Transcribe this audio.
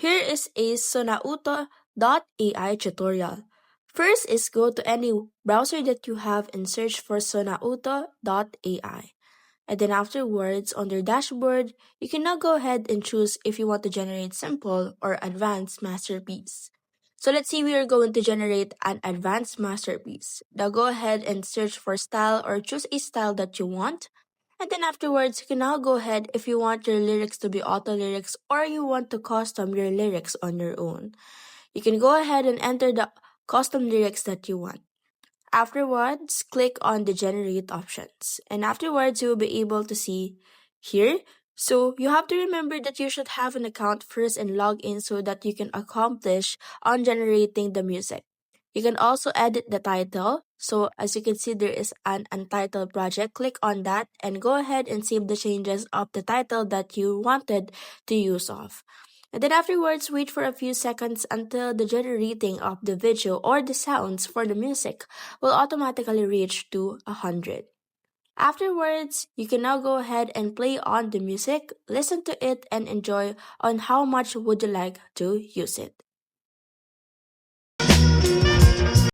Here is a Sonauto.ai tutorial. First is go to any browser that you have and search for Sonauto.ai. And then afterwards, on your dashboard, you can now go ahead and choose if you want to generate simple or advanced masterpiece. So let's say we are going to generate an advanced masterpiece. Now go ahead and search for style or choose a style that you want. And then afterwards, you can now go ahead if you want your lyrics to be auto lyrics or you want to custom your lyrics on your own. You can go ahead and enter the custom lyrics that you want. Afterwards, click on the generate options. And afterwards, you will be able to see here. So you have to remember that you should have an account first and log in so that you can accomplish on generating the music. You can also edit the title. So as you can see, there is an untitled project. Click on that and go ahead and save the changes of the title that you wanted to use of. And then afterwards, wait for a few seconds until the generating of the video or the sounds for the music will automatically reach to 100. Afterwards, you can now go ahead and play on the music, listen to it, and enjoy on how much would you like to use it.